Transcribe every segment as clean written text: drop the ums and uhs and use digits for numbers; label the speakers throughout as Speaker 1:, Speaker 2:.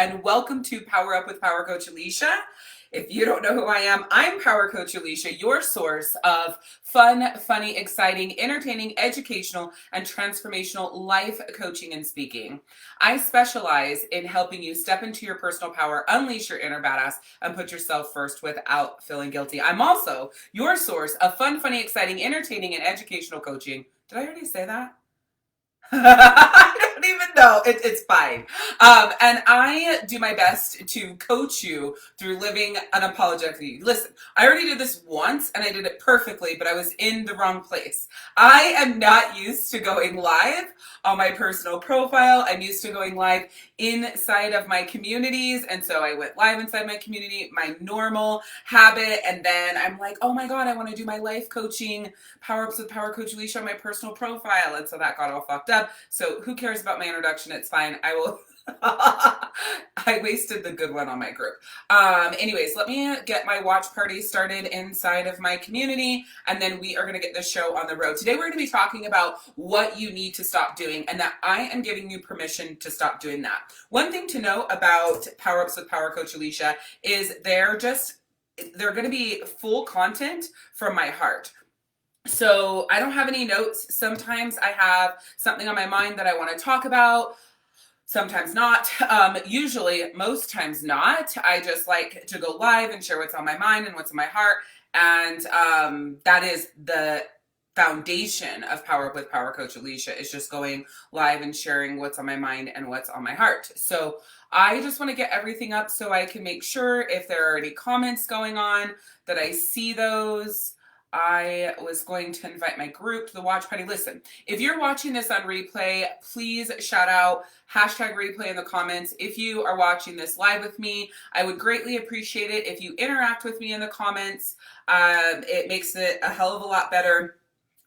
Speaker 1: and welcome to Power Up with Power Coach Alicia. If you don't know who I am, I'm Power Coach Alicia, your source of fun, funny, exciting, entertaining, educational, and transformational life coaching and speaking. I specialize in helping you step into your personal power, unleash your inner badass, and put yourself first without feeling guilty. I'm also your source of fun, funny, exciting, entertaining, and educational coaching. Did I already say that? I don't even know. It's fine. And I do my best to coach you through living unapologetically. Listen, I already did this once and I did it perfectly, but I was in the wrong place. I am not used to going live on my personal profile. I'm used to going live inside of my communities. And so I went live inside my community, my normal habit. And then I'm like, oh my God, I want to do my life coaching, Power Ups with Power Coach Alicia on my personal profile. And so that got all fucked up. So who cares about my introduction? It's fine. I will. I wasted the good one on my group. Anyways, let me get my watch party started inside of my community, and then we are going to get this show on the road. Today, we're going to be talking about what you need to stop doing, and that I am giving you permission to stop doing that. One thing to know about Power Ups with Power Coach Alicia is they're going to be full content from my heart. So I don't have any notes. Sometimes I have something on my mind that I want to talk about. Sometimes not. Usually, most times not. I just like to go live and share what's on my mind and what's in my heart. And that is the foundation of Power Up with Power Coach Alicia, is just going live and sharing what's on my mind and what's on my heart. So I just want to get everything up so I can make sure if there are any comments going on that I see those. I was going to invite my group to the watch party. Listen, if you're watching this on replay, please shout out #replay in the comments. If you are watching this live with me, I would greatly appreciate it if you interact with me in the comments. It makes it a hell of a lot better.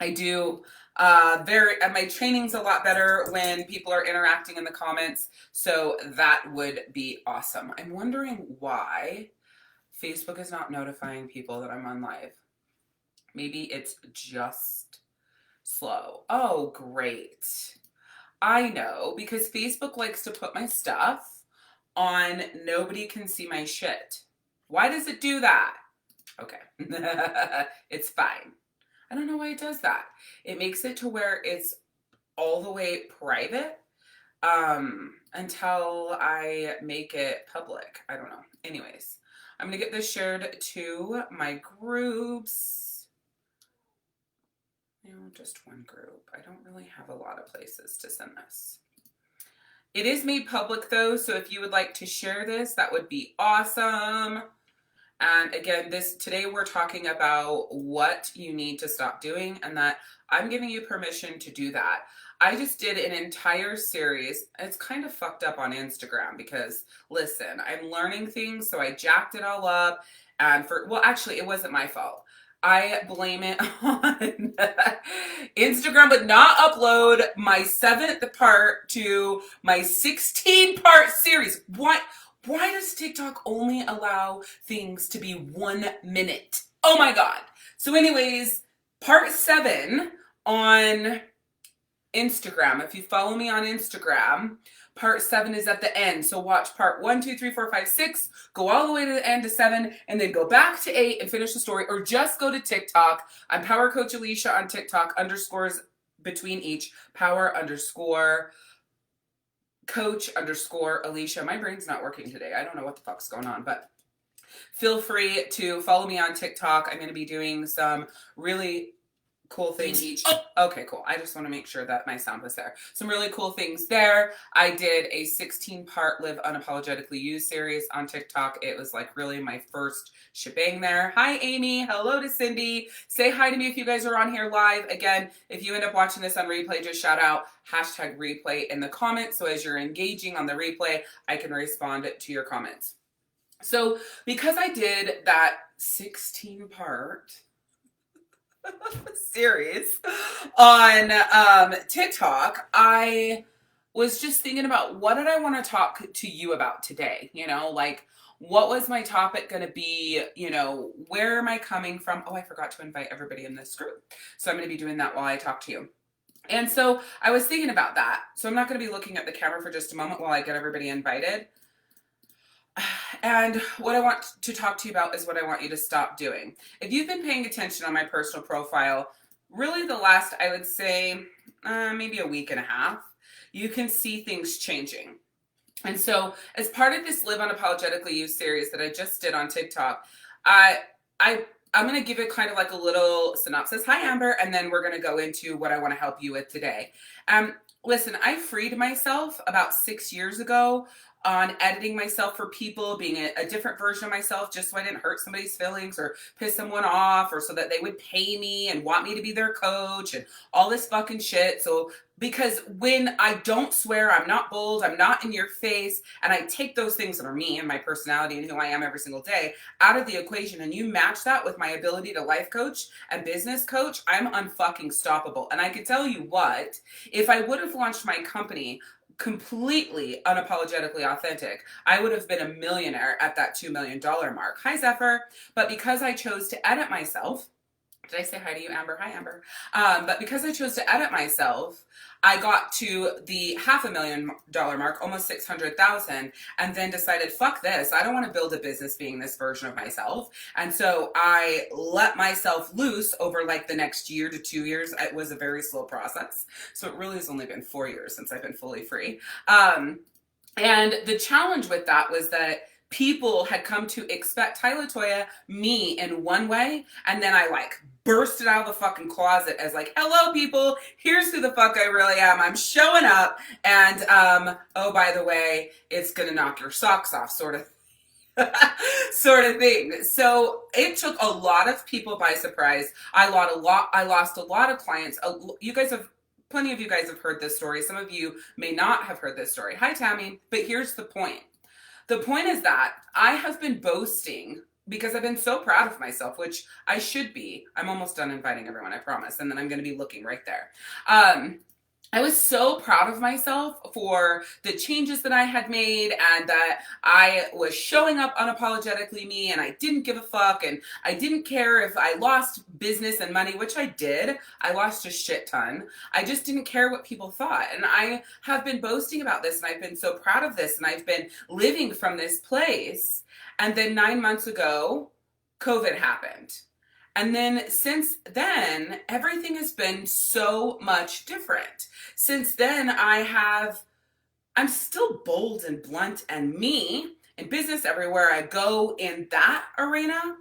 Speaker 1: I do my training's a lot better when people are interacting in the comments, so that would be awesome. I'm wondering why Facebook is not notifying people that I'm on live. Maybe it's just slow. Oh, great. I know, because Facebook likes to put my stuff on nobody can see my shit. Why does it do that? Okay. It's fine. I don't know why it does that. It makes it to where it's all the way private until I make it public. I don't know. Anyways, I'm going to get this shared to my groups. Just one group. I don't really have a lot of places to send this. It is made public though, so if you would like to share this, that would be awesome. And again, today we're talking about what you need to stop doing, and that I'm giving you permission to do that. I just did an entire series. It's kind of fucked up on Instagram because, listen, I'm learning things, so I jacked it all up. And actually, it wasn't my fault. I blame it on Instagram would not upload my 7th part to my 16-part series. Why does TikTok only allow things to be 1 minute? Oh my God. So anyways, part 7 on Instagram. If you follow me on Instagram, part 7 is at the end. So watch part 1, 2, 3, 4, 5, 6, go all the way to the end to 7, and then go back to 8 and finish the story, or just go to TikTok. I'm Power Coach Alicia on TikTok, underscores between each, Power _ Coach _ Alicia. My brain's not working today. I don't know what the fuck's going on, but feel free to follow me on TikTok. I'm going to be doing some really cool things. Okay, cool. I just want to make sure that my sound was there. Some really cool things there. I did a 16-part Live Unapologetically You series on TikTok. It was like really my first shebang there. Hi, Amy. Hello to Cindy. Say hi to me if you guys are on here live. Again, if you end up watching this on replay, just shout out #replay in the comments. So as you're engaging on the replay, I can respond to your comments. So because I did that 16-part series on TikTok, I was just thinking about what did I want to talk to you about today? Like, what was my topic going to be? Where am I coming from? Oh, I forgot to invite everybody in this group. So I'm going to be doing that while I talk to you. And so I was thinking about that. So I'm not going to be looking at the camera for just a moment while I get everybody invited. And what I want to talk to you about is what I want you to stop doing. If you've been paying attention on my personal profile, really the last, I would say, maybe a week and a half, you can see things changing. And so, as part of this Live Unapologetically You series that I just did on TikTok, I, I, I'm going to give it kind of like a little synopsis. Hi, Amber, and then we're going to go into what I want to help you with today. Listen, I freed myself about 6 years ago on editing myself for people, being a different version of myself, just so I didn't hurt somebody's feelings or piss someone off, or so that they would pay me and want me to be their coach and all this fucking shit. So because when I don't swear, I'm not bold, I'm not in your face, and I take those things that are me and my personality and who I am every single day out of the equation, and you match that with my ability to life coach and business coach, I'm unfucking stoppable. And I can tell you what, if I would have launched my company completely unapologetically authentic, I would have been a millionaire at that $2 million mark. Hi, Zephyr. But because I chose to edit myself, did I say hi to you, Amber? Hi, Amber. But because I chose to edit myself, I got to the $500,000 mark, almost 600,000, and then decided, fuck this. I don't want to build a business being this version of myself. And so I let myself loose over like the next year to 2 years. It was a very slow process. So it really has only been 4 years since I've been fully free. And the challenge with that was that people had come to expect Ty Latoya, me, in one way, and then I like bursted out of the fucking closet as like, hello people, here's who the fuck I really am. I'm showing up, and oh, by the way, it's gonna knock your socks off, sort of sort of thing. So it took a lot of people by surprise. I lost a lot of clients. Plenty of you guys have heard this story. Some of you may not have heard this story. Hi, Tammy. But here's the point. The point is that I have been boasting because I've been so proud of myself, which I should be. I'm almost done inviting everyone, I promise. And then I'm going to be looking right there. I was so proud of myself for the changes that I had made, and that I was showing up unapologetically me, and I didn't give a fuck, and I didn't care if I lost business and money, which I did. I lost a shit ton. I just didn't care what people thought. And I have been boasting about this, and I've been so proud of this, and I've been living from this place. And then 9 months ago, COVID happened. And then since then, everything has been so much different. Since then, I'm still bold and blunt and me in business everywhere I go in that arena,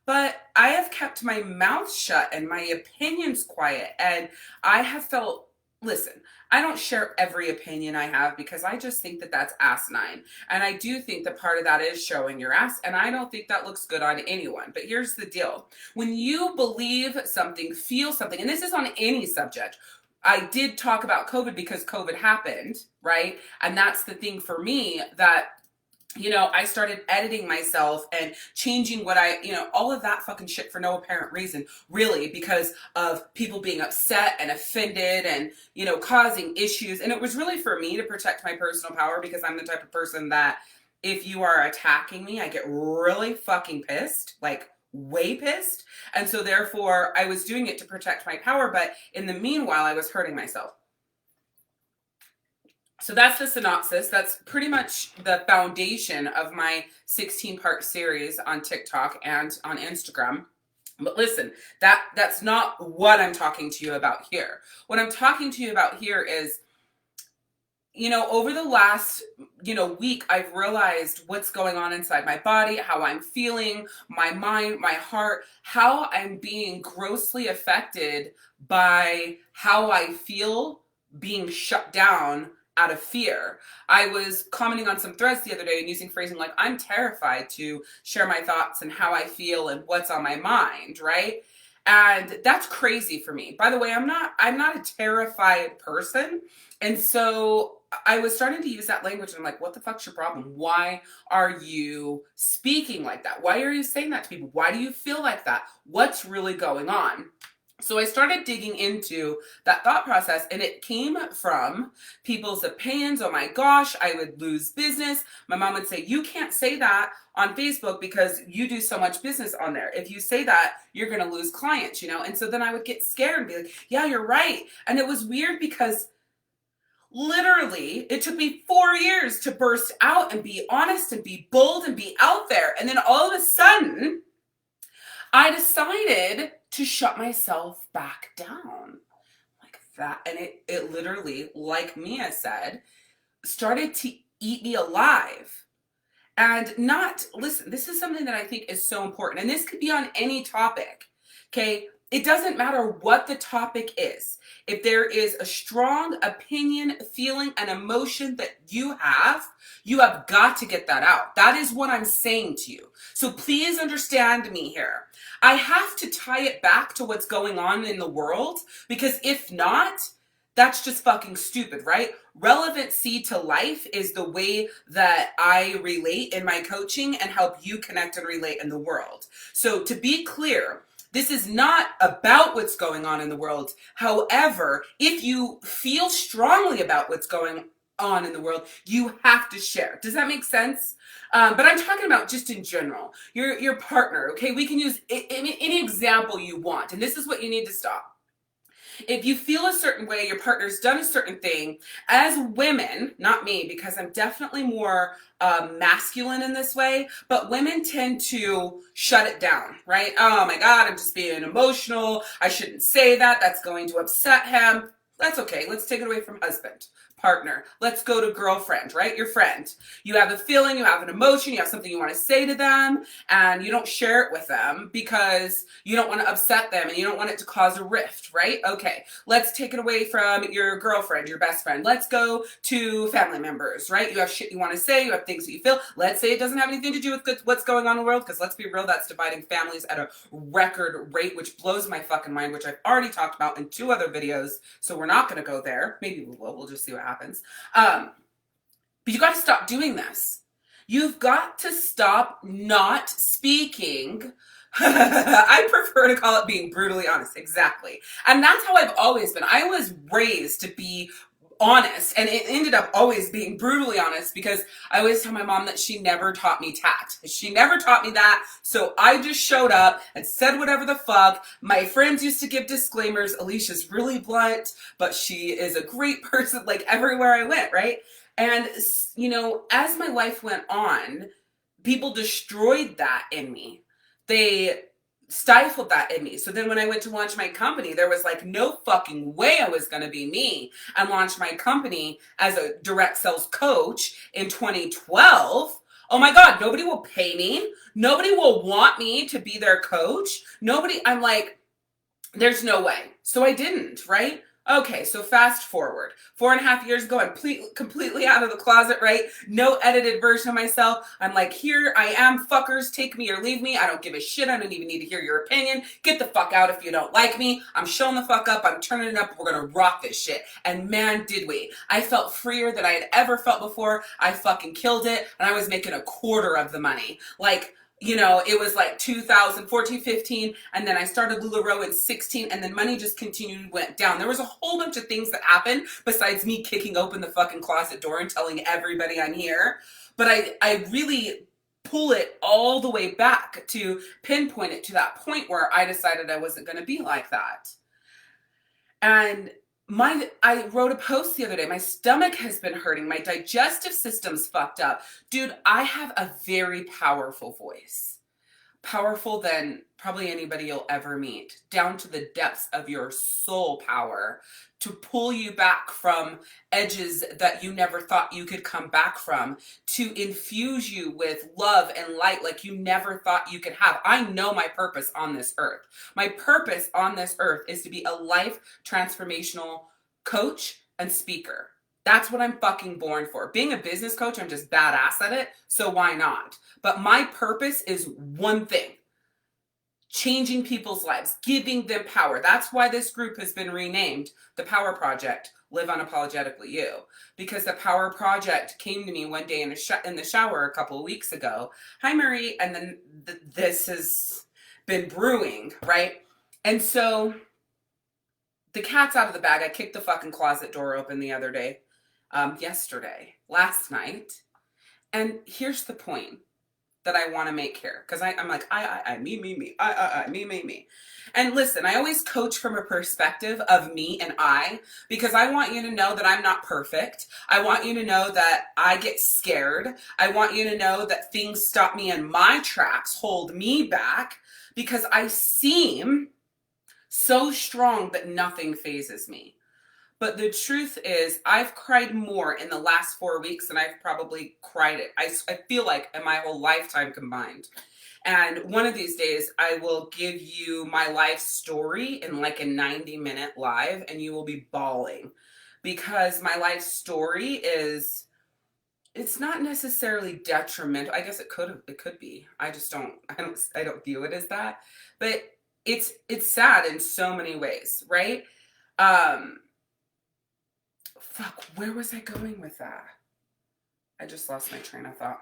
Speaker 1: but I have kept my mouth shut and my opinions quiet. And I have felt, listen, I don't share every opinion I have because I just think that that's asinine. And I do think that part of that is showing your ass, and I don't think that looks good on anyone. But here's the deal. When you believe something, feel something, and this is on any subject. I did talk about COVID because COVID happened, right? And that's the thing for me that, I started editing myself and changing what all of that fucking shit for no apparent reason, really, because of people being upset and offended and, causing issues. And it was really for me to protect my personal power, because I'm the type of person that if you are attacking me, I get really fucking pissed, like way pissed. And so therefore I was doing it to protect my power. But in the meanwhile, I was hurting myself. So that's the synopsis. That's pretty much the foundation of my 16-part series on TikTok and on Instagram. But listen, that's not what I'm talking to you about here. What I'm talking to you about here is, over the last, week, I've realized what's going on inside my body, how I'm feeling, my mind, my heart, how I'm being grossly affected by how I feel being shut down out of fear. I was commenting on some threads the other day and using phrasing like, I'm terrified to share my thoughts and how I feel and what's on my mind, right? And that's crazy for me. By the way, I'm not a terrified person. And so I was starting to use that language, and I'm like, what the fuck's your problem? Why are you speaking like that? Why are you saying that to people? Why do you feel like that? What's really going on? So I started digging into that thought process, and it came from people's opinions. Oh my gosh, I would lose business. My mom would say, you can't say that on Facebook because you do so much business on there. If you say that, you're going to lose clients, And so then I would get scared and be like, yeah, you're right. And it was weird because Literally, it took me 4 years to burst out and be honest and be bold and be out there. And then all of a sudden, I decided to shut myself back down like that. And it literally, like Mia said, started to eat me alive. And not, listen, this is something that I think is so important. And this could be on any topic. Okay. It doesn't matter what the topic is. If there is a strong opinion, feeling, and emotion that you have got to get that out. That is what I'm saying to you. So please understand me here. I have to tie it back to what's going on in the world, because if not, that's just fucking stupid, right? Relevancy to life is the way that I relate in my coaching and help you connect and relate in the world. So to be clear, this is not about what's going on in the world. However, if you feel strongly about what's going on in the world, you have to share. Does that make sense? But I'm talking about just in general. Your partner, okay? We can use any example you want, and this is what you need to stop. If you feel a certain way, your partner's done a certain thing, as women, not me, because I'm definitely more masculine in this way, but women tend to shut it down, right? Oh my God, I'm just being emotional. I shouldn't say that. That's going to upset him. That's okay. Let's take it away from husband, partner. Let's go to girlfriend, right? Your friend. You have a feeling, you have an emotion, you have something you want to say to them, and you don't share it with them because you don't want to upset them and you don't want it to cause a rift, right? Okay, let's take it away from your girlfriend, your best friend. Let's go to family members, right? You have shit you want to say, you have things that you feel. Let's say it doesn't have anything to do with what's going on in the world, because let's be real, that's dividing families at a record rate, which blows my fucking mind, which I've already talked about in 2 other videos, so we're not going to go there. Maybe we will. We'll just see what happens. But you got to stop doing this. You've got to stop not speaking. I prefer to call it being brutally honest. Exactly. And that's how I've always been. I was raised to be honest, and it ended up always being brutally honest, because I always tell my mom that she never taught me tact. She never taught me that, so I just showed up and said whatever the fuck. My friends used to give disclaimers. Alicia's really blunt, but she is a great person, like everywhere I went, right? And, you know, as my life went on, people destroyed that in me. They stifled that in me. So then when I went to launch my company, there was like no fucking way I was going to be me and launch my company as a direct sales coach in 2012. Oh my God, nobody will pay me. Nobody will want me to be their coach. I'm like, there's no way. So I didn't, right? Okay, so fast forward. 4.5 years ago, I'm completely out of the closet, right? No edited version of myself. I'm like, here I am, fuckers, take me or leave me. I don't give a shit. I don't even need to hear your opinion. Get the fuck out if you don't like me. I'm showing the fuck up. I'm turning it up. We're gonna rock this shit. And man, did we. I felt freer than I had ever felt before. I fucking killed it, and I was making 1/4 of the money. Like, you know, it was like 2014, 15, and then I started LuLaRoe in 16, and then money just continued, went down. There was a whole bunch of things that happened besides me kicking open the fucking closet door and telling everybody I'm here. But I really pull it all the way back to pinpoint it to that point where I decided I wasn't going to be like that. And I wrote a post the other day. My stomach has been hurting. My digestive system's fucked up. Dude, I have a very powerful voice. Powerful than probably anybody you'll ever meet. Down to the depths of your soul power. To pull you back from edges that you never thought you could come back from. To infuse you with love and light like you never thought you could have. I know my purpose on this earth. My purpose on this earth is to be a life transformational coach and speaker. That's what I'm fucking born for. Being a business coach, I'm just badass at it, so why not? But my purpose is one thing. Changing people's lives, giving them power. That's why this group has been renamed the Power Project, Live Unapologetically You. Because the Power Project came to me one day in the shower a couple of weeks ago. Hi, Marie. And then this has been brewing, right? And so the cat's out of the bag. I kicked the fucking closet door open the other day. Last night. And here's the point. that I want to make here. Because I'm like, me, me. And listen, I always coach from a perspective of me and I, because I want you to know that I'm not perfect. I want you to know that I get scared. I want you to know that things stop me in my tracks, hold me back, because I seem so strong that nothing phases me. But the truth is, I've cried more in the last 4 weeks than I've probably cried it. I feel like in my whole lifetime combined. And one of these days, I will give you my life story in like a 90-minute live, and you will be bawling. Because my life story is, it's not necessarily detrimental. I guess it could be. I don't view it as that. But it's sad in so many ways, right? Fuck, where was I going with that? I just lost my train of thought.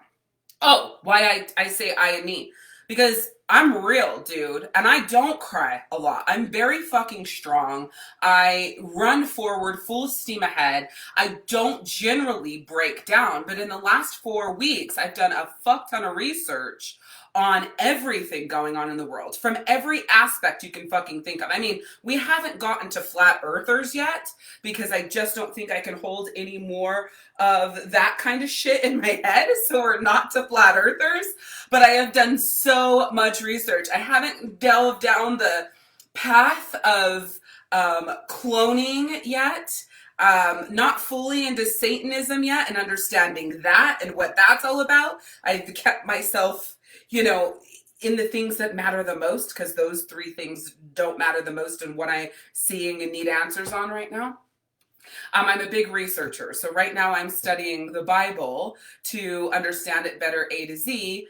Speaker 1: Oh, why I say I and me. Because I'm real, dude, and I don't cry a lot. I'm very fucking strong. I run forward full steam ahead. I don't generally break down, but in the last 4 weeks, I've done a fuck ton of research on everything going on in the world, from every aspect you can fucking think of. I mean, we haven't gotten to flat earthers yet, because I just don't think I can hold any more of that kind of shit in my head, so we're not to flat earthers. But I have done so much research. I haven't delved down the path of cloning yet. Not fully into Satanism yet and understanding that and what that's all about. I've kept myself, in the things that matter the most, because those 3 things don't matter the most in what I'm seeing and need answers on right now. I'm a big researcher. So right now I'm studying the Bible to understand it better A to Z,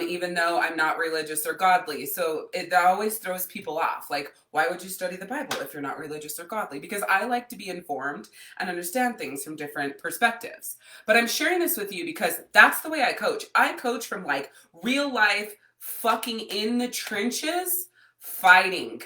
Speaker 1: even though I'm not religious or godly. So that always throws people off. Like, why would you study the Bible if you're not religious or godly? Because I like to be informed and understand things from different perspectives. But I'm sharing this with you because that's the way I coach. I coach from like real life, fucking in the trenches, fighting.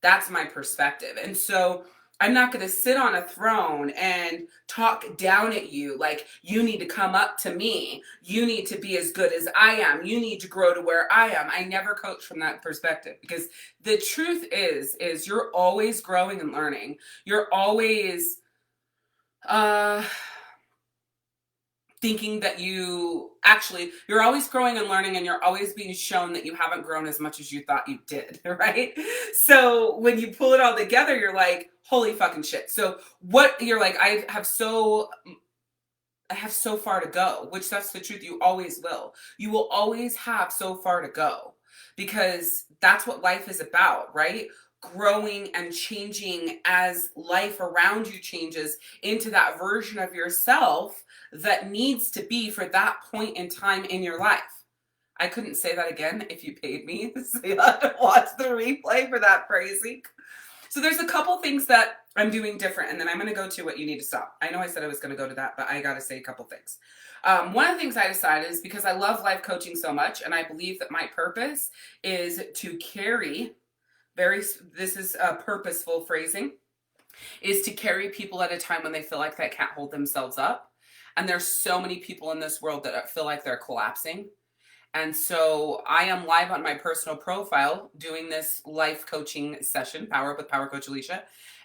Speaker 1: That's my perspective. And so I'm not going to sit on a throne and talk down at you like you need to come up to me. You need to be as good as I am. You need to grow to where I am. I never coach from that perspective, because the truth is you're always growing and learning. You're always thinking that you're always growing and learning, and you're always being shown that you haven't grown as much as you thought you did, right? So when you pull it all together, you're like, holy fucking shit. So you're like, I have so far to go, which that's the truth. You always will. You will always have so far to go, because that's what life is about, right? Growing and changing as life around you changes into that version of yourself that needs to be for that point in time in your life. I couldn't say that again if you paid me to say that, to watch the replay for that phrasing. So there's a couple things that I'm doing different, and then I'm going to go to what you need to stop. I know I said I was going to go to that, but I got to say a couple things. One of the things I decided is, because I love life coaching so much, and I believe that my purpose is to carry, this is a purposeful phrasing, is to carry people at a time when they feel like they can't hold themselves up. And there's so many people in this world that feel like they're collapsing. And so I am live on my personal profile doing this life coaching session, Power Up with Power Coach Alicia.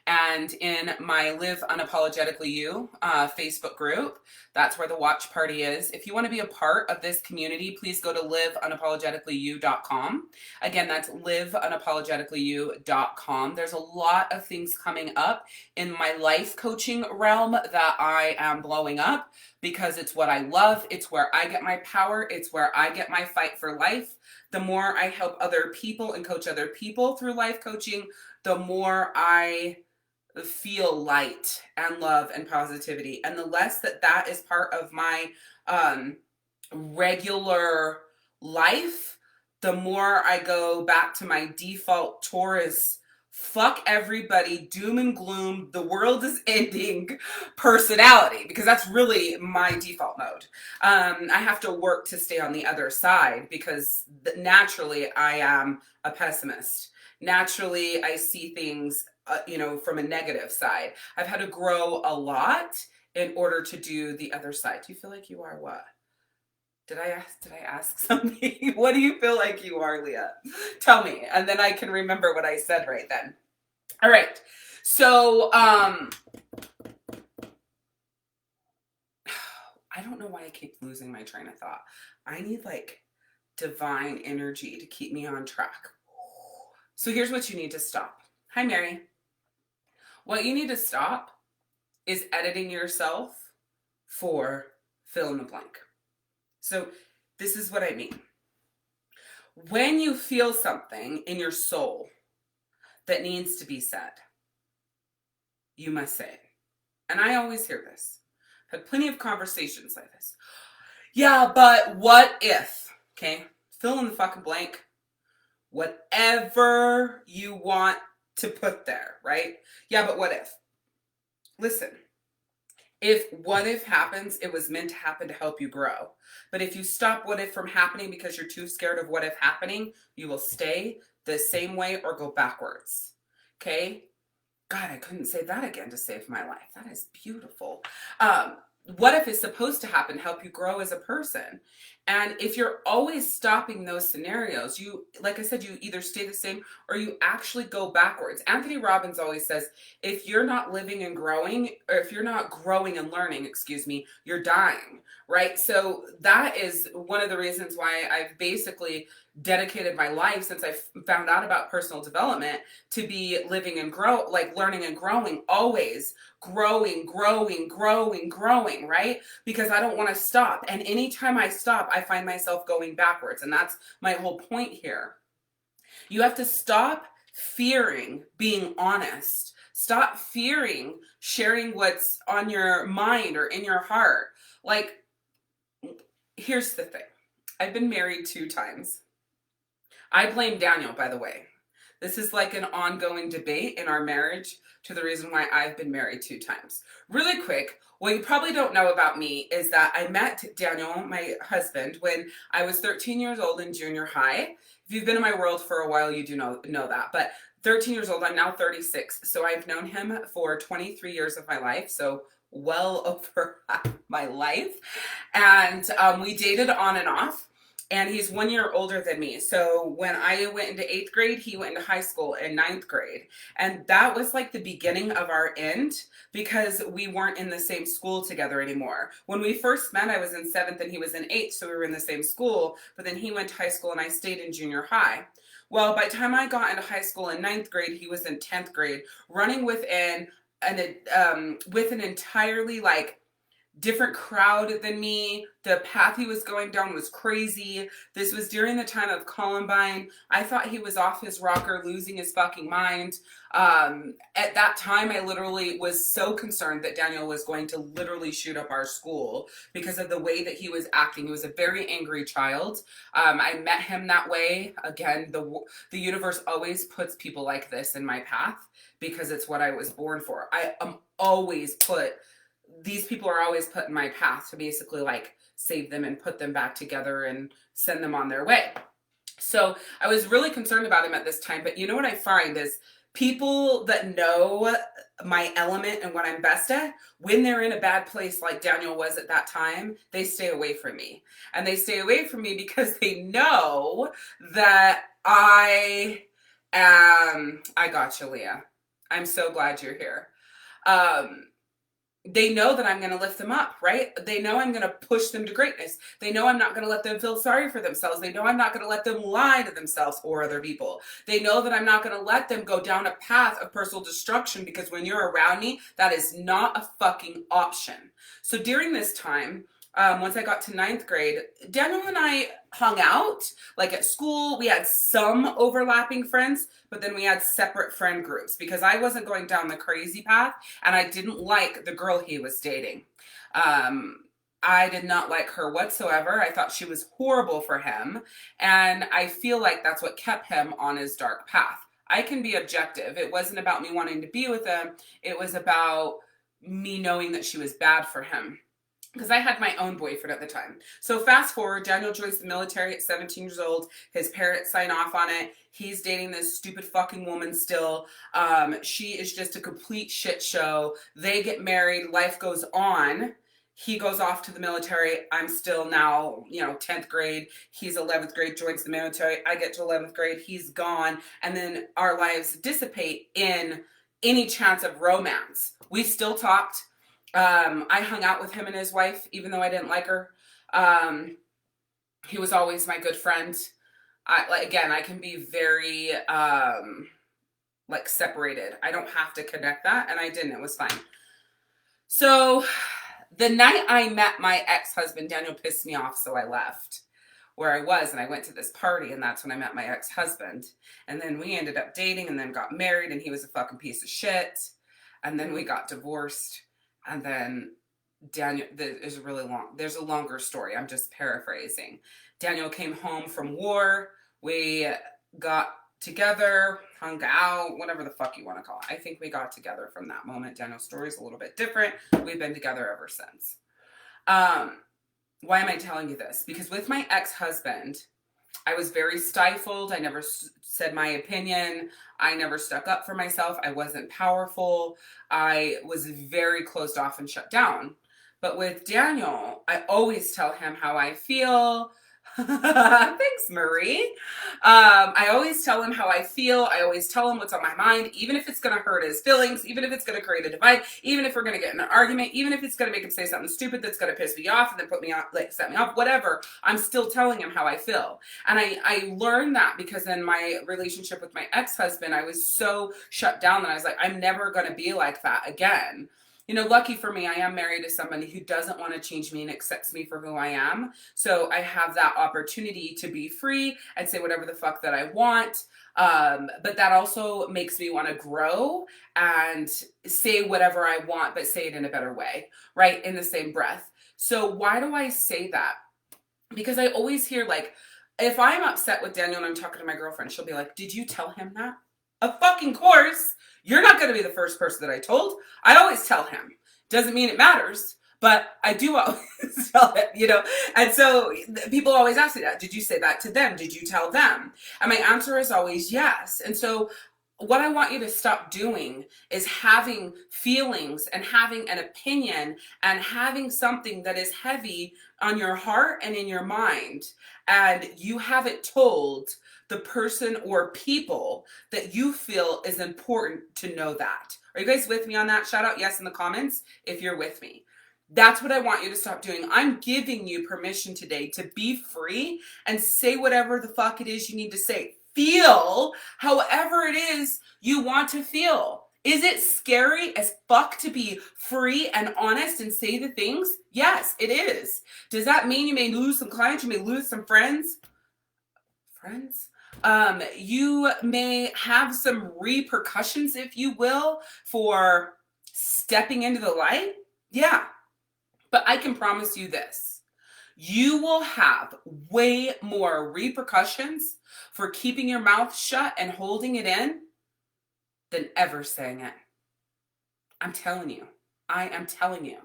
Speaker 1: And in my Live Unapologetically You Facebook group, that's where the watch party is. If you want to be a part of this community, please go to liveunapologeticallyyou.com. Again, that's liveunapologeticallyyou.com. There's a lot of things coming up in my life coaching realm that I am blowing up, because it's what I love. It's where I get my power. It's where I get my fight for life. The more I help other people and coach other people through life coaching, the more I feel light and love and positivity. And the less that is part of my regular life, the more I go back to my default Taurus, fuck everybody, doom and gloom, the world is ending personality, because that's really my default mode. I have to work to stay on the other side, because naturally I am a pessimist. Naturally, I see things from a negative side. I've had to grow a lot in order to do the other side. Do you feel like you are what? Did I ask something? What do you feel like you are, Leah? Tell me, and then I can remember what I said right then. All right. So, I don't know why I keep losing my train of thought. I need like divine energy to keep me on track. So here's what you need to stop. Hi, Mary. What you need to stop is editing yourself for fill in the blank. So this is what I mean. When you feel something in your soul that needs to be said, you must say it. And I always hear this. I've had plenty of conversations like this. Yeah, but what if? Okay, fill in the fucking blank. Whatever you want to put there, right? Yeah, but what if? Listen, if what if happens, it was meant to happen to help you grow. But if you stop what if from happening because you're too scared of what if happening, you will stay the same way or go backwards. Okay? God, I couldn't say that again to save my life. That is beautiful. What if is supposed to happen to help you grow as a person? And if you're always stopping those scenarios, you, like I said, you either stay the same or you actually go backwards. Anthony Robbins always says, if you're not living and growing, or if you're not growing and learning, excuse me, you're dying, right? So that is one of the reasons why I've basically dedicated my life since I found out about personal development to be living and grow, like learning and growing, always growing, right? Because I don't want to stop. And anytime I stop, I find myself going backwards. And that's my whole point here. You have to stop fearing being honest. Stop fearing sharing what's on your mind or in your heart. Like, here's the thing. I've been married 2 times. I blame Daniel, by the way. This is like an ongoing debate in our marriage to the reason why I've been married 2 times. Really quick, what you probably don't know about me is that I met Daniel, my husband, when I was 13 years old in junior high. If you've been in my world for a while, you do know that. But 13 years old, I'm now 36. So I've known him for 23 years of my life. So well over half my life. And we dated on and off. And he's 1 year older than me. So when I went into 8th grade, he went into high school in 9th grade. And that was like the beginning of our end because we weren't in the same school together anymore. When we first met, I was in 7th and he was in 8th. So we were in the same school, but then he went to high school and I stayed in junior high. Well, by the time I got into high school in 9th grade, he was in 10th grade, running within with an entirely like different crowd than me. The path he was going down was crazy. This was during the time of Columbine. I thought he was off his rocker, losing his fucking mind. At that time, I literally was so concerned that Daniel was going to literally shoot up our school because of the way that he was acting. He was a very angry child. I met him that way. Again, the universe always puts people like this in my path because it's what I was born for. I am always these people are always put in my path to basically like save them and put them back together and send them on their way. So I was really concerned about him at this time. But you know what I find is people that know my element and what I'm best at, when they're in a bad place like Daniel was at that time, they stay away from me. And they stay away from me because they know that I got you, Leah. I'm so glad you're here. They know that I'm going to lift them up, right? They know I'm going to push them to greatness. They know I'm not going to let them feel sorry for themselves. They know I'm not going to let them lie to themselves or other people. They know that I'm not going to let them go down a path of personal destruction because when you're around me, that is not a fucking option. So during this time, once I got to 9th grade, Daniel and I hung out, like at school. We had some overlapping friends, but then we had separate friend groups because I wasn't going down the crazy path and I didn't like the girl he was dating. I did not like her whatsoever. I thought she was horrible for him. And I feel like that's what kept him on his dark path. I can be objective. It wasn't about me wanting to be with him. It was about me knowing that she was bad for him. Because I had my own boyfriend at the time. So fast forward, Daniel joins the military at 17 years old. His parents sign off on it. He's dating this stupid fucking woman still. She is just a complete shit show. They get married. Life goes on. He goes off to the military. I'm still now, 10th grade. He's 11th grade, joins the military. I get to 11th grade. He's gone. And then our lives dissipate in any chance of romance. We still talked. I hung out with him and his wife, even though I didn't like her. He was always my good friend. I can be very, separated. I don't have to connect that. And I didn't. It was fine. So the night I met my ex-husband, Daniel pissed me off, so I left where I was and I went to this party, and that's when I met my ex-husband. And then we ended up dating and then got married, and he was a fucking piece of shit. And then we got divorced. And then Daniel, there's a longer story. I'm just paraphrasing. Daniel came home from war. We got together, hung out, whatever the fuck you want to call it. I think we got together from that moment. Daniel's story is a little bit different. We've been together ever since. Why am I telling you this? Because with my ex-husband, I was very stifled. I never said my opinion. I never stuck up for myself. I wasn't powerful. I was very closed off and shut down. But with Daniel, I always tell him how I feel. Thanks, Marie. I always tell him how I feel. I always tell him what's on my mind, even if it's going to hurt his feelings, even if it's going to create a divide, even if we're going to get in an argument, even if it's going to make him say something stupid that's going to piss me off and then put me off, set me off, whatever. I'm still telling him how I feel. And I learned that because in my relationship with my ex-husband, I was so shut down that I was like, I'm never going to be like that again. Lucky for me, I am married to somebody who doesn't want to change me and accepts me for who I am. So I have that opportunity to be free and say whatever the fuck that I want. But that also makes me want to grow and say whatever I want, but say it in a better way, right? In the same breath. So why do I say that? Because I always hear if I'm upset with Daniel and I'm talking to my girlfriend, she'll be like, did you tell him that? Of fucking course. You're not going to be the first person that I told. I always tell him. Doesn't mean it matters, but I do always tell him, And so people always ask me that. Did you say that to them? Did you tell them? And my answer is always yes. And so what I want you to stop doing is having feelings and having an opinion and having something that is heavy on your heart and in your mind, and you haven't told the person or people that you feel is important to know that. Are you guys with me on that? Shout out yes in the comments if you're with me. That's what I want you to stop doing. I'm giving you permission today to be free and say whatever the fuck it is you need to say. Feel however it is you want to feel. Is it scary as fuck to be free and honest and say the things? Yes, it is. Does that mean you may lose some clients? You may lose some friends? You may have some repercussions, if you will, for stepping into the light. Yeah. But I can promise you this. You will have way more repercussions for keeping your mouth shut and holding it in than ever saying it. I'm telling you. I am telling you.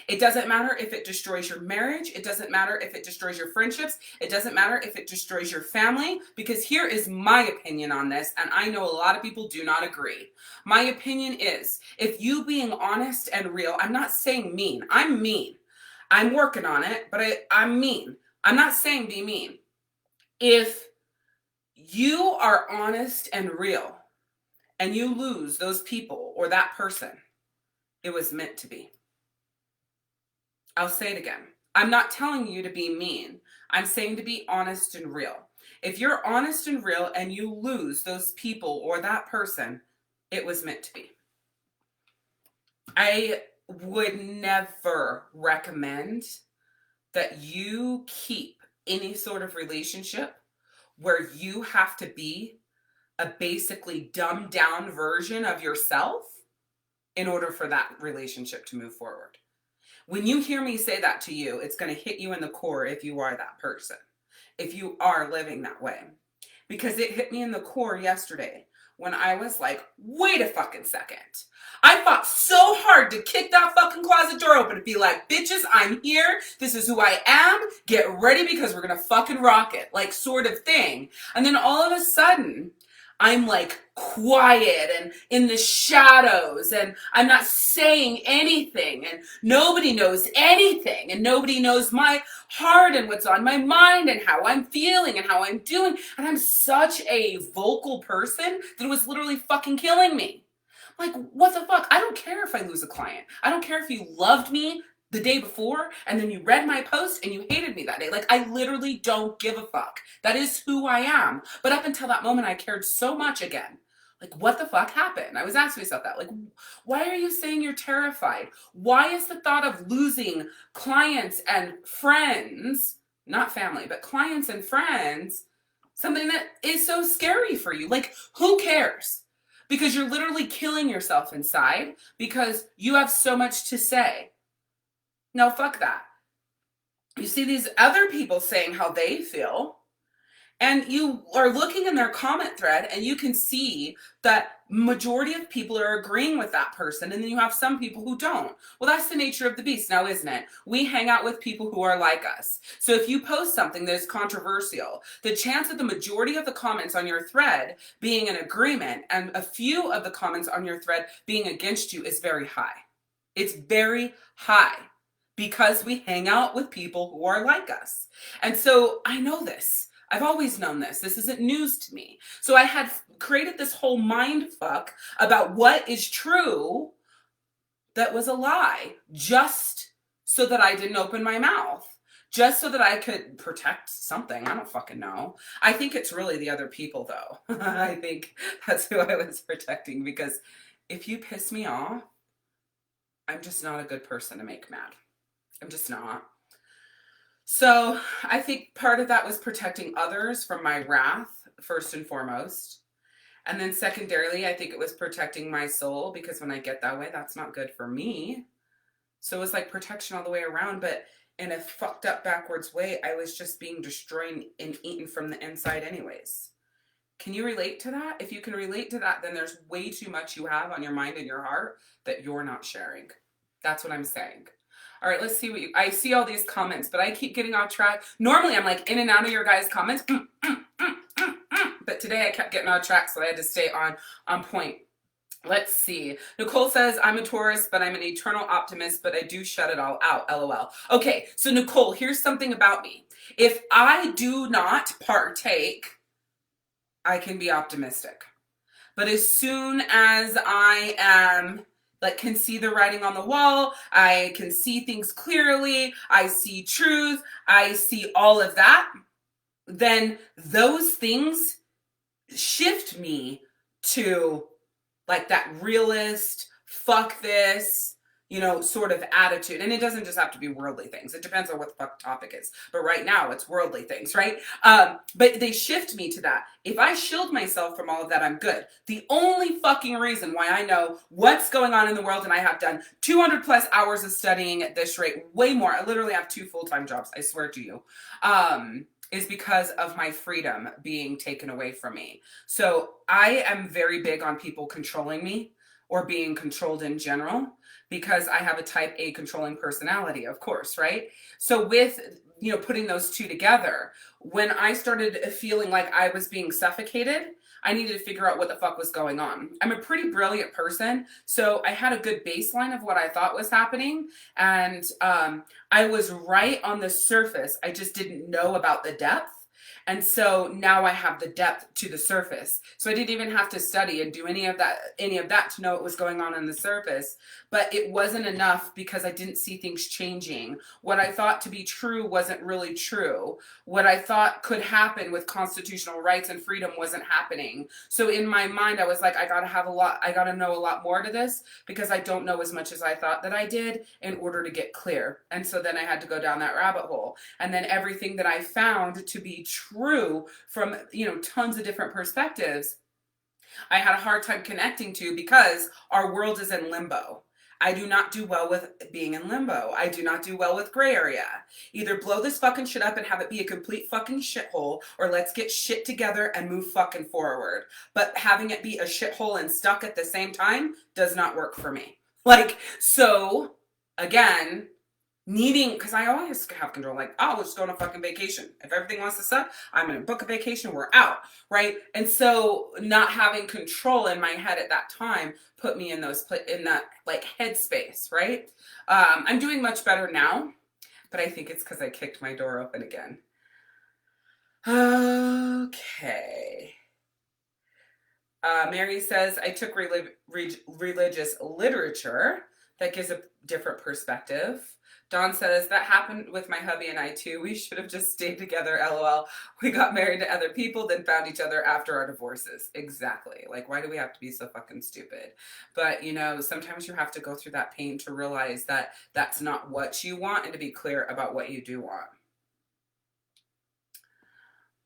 Speaker 1: It doesn't matter if it destroys your marriage. It doesn't matter if it destroys your friendships. It doesn't matter if it destroys your family, because here is my opinion on this, and I know a lot of people do not agree. My opinion is, if you being honest and real, I'm not saying mean. I'm mean. I'm working on it, but I'm mean. I'm not saying be mean. If you are honest and real and you lose those people or that person, it was meant to be. I'll say it again. I'm not telling you to be mean. I'm saying to be honest and real. If you're honest and real and you lose those people or that person, it was meant to be. I would never recommend that you keep any sort of relationship where you have to be a basically dumbed down version of yourself in order for that relationship to move forward. When you hear me say that to you, it's going to hit you in the core if you are that person, if you are living that way. Because it hit me in the core yesterday when I was like, wait a fucking second. I fought so hard to kick that fucking closet door open and be like, bitches, I'm here. This is who I am. Get ready because we're going to fucking rock it, like sort of thing. And then all of a sudden, I'm like quiet and in the shadows and I'm not saying anything and nobody knows anything and nobody knows my heart and what's on my mind and how I'm feeling and how I'm doing. And I'm such a vocal person that it was literally fucking killing me. Like, what the fuck? I don't care if I lose a client. I don't care if you loved me the day before and then you read my post and you hated me that day. Like, I literally don't give a fuck. That is who I am. But up until that moment, I cared so much again. Like, what the fuck happened? I was asking myself that. Like, why are you saying you're terrified? Why is the thought of losing clients and friends, not family, but clients and friends, something that is so scary for you? Like, who cares? Because you're literally killing yourself inside because you have so much to say. No, fuck that. You see these other people saying how they feel, and you are looking in their comment thread and you can see that majority of people are agreeing with that person, and then you have some people who don't. Well, that's the nature of the beast now, isn't it? We hang out with people who are like us. So if you post something that is controversial, the chance of the majority of the comments on your thread being in agreement and a few of the comments on your thread being against you is very high. It's very high because we hang out with people who are like us. And so I know this. I've always known this. This isn't news to me. So I had created this whole mind fuck about what is true that was a lie, just so that I didn't open my mouth, just so that I could protect something. I don't fucking know. I think it's really the other people, though. I think that's who I was protecting, because if you piss me off, I'm just not a good person to make mad. I'm just not. So I think part of that was protecting others from my wrath, first and foremost. And then secondarily, I think it was protecting my soul, because when I get that way, that's not good for me. So it was like protection all the way around, but in a fucked up backwards way, I was just being destroyed and eaten from the inside anyways. Can you relate to that? If you can relate to that, then there's way too much you have on your mind and your heart that you're not sharing. That's what I'm saying. All right, let's see what I see all these comments, but I keep getting off track. Normally, I'm like in and out of your guys' comments, but today I kept getting off track, so I had to stay on point. Let's see. Nicole says, I'm a Taurus, but I'm an eternal optimist, but I do shut it all out, LOL. Okay, so Nicole, here's something about me. If I do not partake, I can be optimistic. But as soon as I am can see the writing on the wall, I can see things clearly, I see truth, I see all of that, then those things shift me to like that realist, fuck this, sort of attitude. And it doesn't just have to be worldly things. It depends on what the fuck the topic is. But right now it's worldly things, right? But they shift me to that. If I shield myself from all of that, I'm good. The only fucking reason why I know what's going on in the world, and I have done 200 plus hours of studying at this rate, way more. I literally have 2 full-time jobs, I swear to you. Is because of my freedom being taken away from me. So I am very big on people controlling me or being controlled in general, because I have a type A controlling personality, of course, right? So with, putting those two together, when I started feeling like I was being suffocated, I needed to figure out what the fuck was going on. I'm a pretty brilliant person, so I had a good baseline of what I thought was happening, and I was right on the surface. I just didn't know about the depth. And so now I have the depth to the surface. So I didn't even have to study and do any of that to know what was going on the surface. But it wasn't enough because I didn't see things changing. What I thought to be true wasn't really true. What I thought could happen with constitutional rights and freedom wasn't happening. So in my mind, I was like, I gotta know a lot more to this, because I don't know as much as I thought that I did in order to get clear. And so then I had to go down that rabbit hole. And then everything that I found to be true from, tons of different perspectives, I had a hard time connecting to, because our world is in limbo. I do not do well with being in limbo. I do not do well with gray area. Either blow this fucking shit up and have it be a complete fucking shithole, or let's get shit together and move fucking forward. But having it be a shithole and stuck at the same time does not work for me. So again, needing, because I always have control, like, oh, let's go on a fucking vacation. If everything wants to suck, I'm gonna book a vacation, we're out, right? And so not having control in my head at that time put me in in that like headspace, right? I'm doing much better now, but I think it's because I kicked my door open again. Okay. Mary says, I took religious literature. That gives a different perspective. Dawn says, that happened with my hubby and I too. We should have just stayed together, lol. We got married to other people, then found each other after our divorces. Exactly. Like, why do we have to be so fucking stupid? But, you know, sometimes you have to go through that pain to realize that that's not what you want and to be clear about what you do want.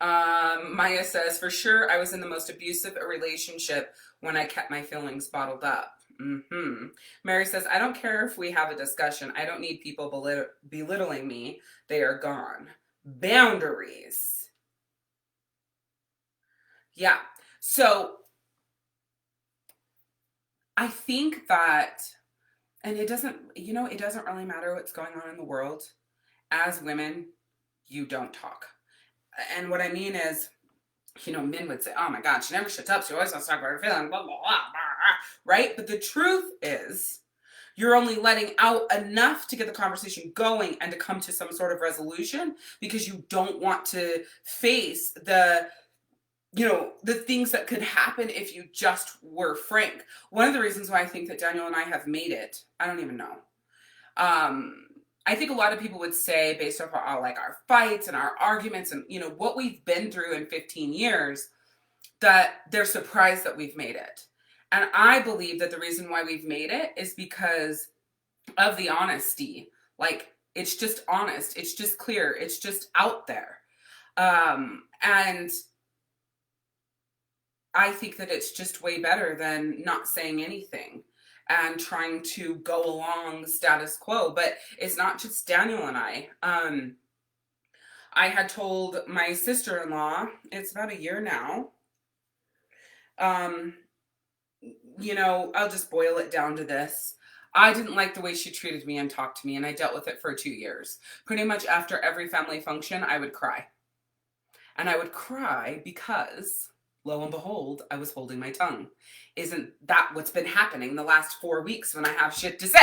Speaker 1: Maya says, for sure, I was in the most abusive relationship when I kept my feelings bottled up. Mary says, I don't care if we have a discussion. I don't need people belittling me. They are gone. Boundaries. Yeah. So I think that, and it doesn't, you know, it doesn't really matter what's going on in the world. As women, you don't talk. And what I mean is, you know, men would say, oh my God, she never shuts up. She always wants to talk about her feelings, blah, blah, blah, blah, right? But the truth is, you're only letting out enough to get the conversation going and to come to some sort of resolution because you don't want to face the, you know, the things that could happen if you just were frank. One of the reasons why I think that Daniel and I have made it, I don't even know. I think a lot of people would say, based off all like our fights and our arguments and, you know, what we've been through in 15 years, that they're surprised that we've made it. And I believe that the reason why we've made it is because of the honesty. Like, it's just honest. It's just clear. It's just out there. And I think that it's just way better than not saying anything and trying to go along status quo. But it's not just Daniel and I. I had told my sister-in-law, it's about a year now, you know, I'll just boil it down to this. I didn't like the way she treated me and talked to me, and I dealt with it for 2 years. Pretty much after every family function, I would cry. And I would cry because, lo and behold, I was holding my tongue. Isn't that what's been happening the last 4 weeks when I have shit to say?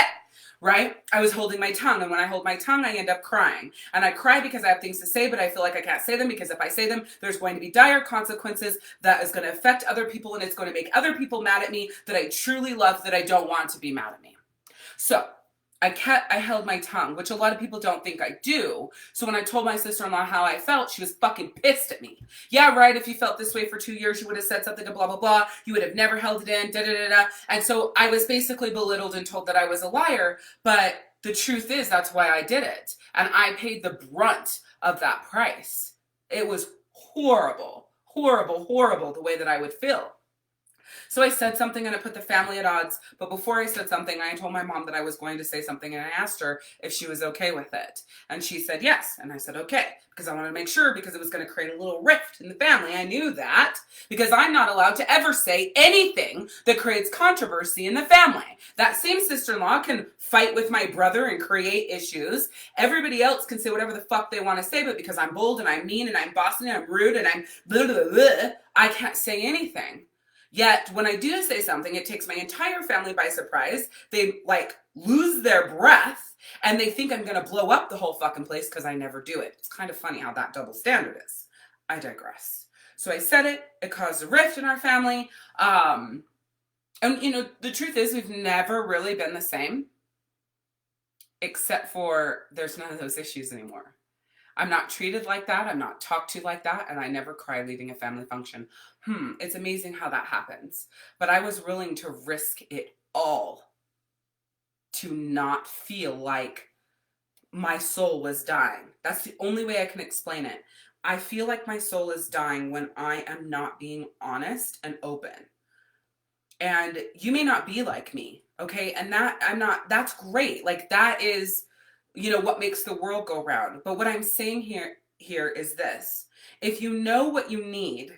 Speaker 1: Right? I was holding my tongue, and when I hold my tongue, I end up crying. And I cry because I have things to say, but I feel like I can't say them because if I say them, there's going to be dire consequences that is going to affect other people, and it's going to make other people mad at me that I truly love, that I don't want to be mad at me. So I held my tongue, which a lot of people don't think I do. So when I told my sister-in-law how I felt, she was fucking pissed at me. Yeah, right, if you felt this way for 2 years, you would have said something to blah, blah, blah. You would have never held it in, da, da, da, da. And so I was basically belittled and told that I was a liar. But the truth is, that's why I did it. And I paid the brunt of that price. It was horrible, horrible, horrible the way that I would feel. So I said something and it put the family at odds. But before I said something, I told my mom that I was going to say something and I asked her if she was okay with it. And she said yes. And I said okay, because I wanted to make sure, because it was going to create a little rift in the family. I knew that because I'm not allowed to ever say anything that creates controversy in the family. That same sister-in-law can fight with my brother and create issues. Everybody else can say whatever the fuck they want to say, but because I'm bold and I'm mean and I'm bossy and I'm rude and I'm blah, blah, blah, I can't say anything. Yet, when I do say something, it takes my entire family by surprise. They, like, lose their breath, and they think I'm going to blow up the whole fucking place because I never do it. It's kind of funny how that double standard is. I digress. So I said it. It caused a rift in our family. And, you know, the truth is we've never really been the same, except for there's none of those issues anymore. I'm not treated like that. I'm not talked to like that. And I never cry leaving a family function. It's amazing how that happens. But I was willing to risk it all to not feel like my soul was dying. That's the only way I can explain it. I feel like my soul is dying when I am not being honest and open. And you may not be like me, okay? And that's great. Like, that is, you know, what makes the world go round. But what I'm saying here is this. If you know what you need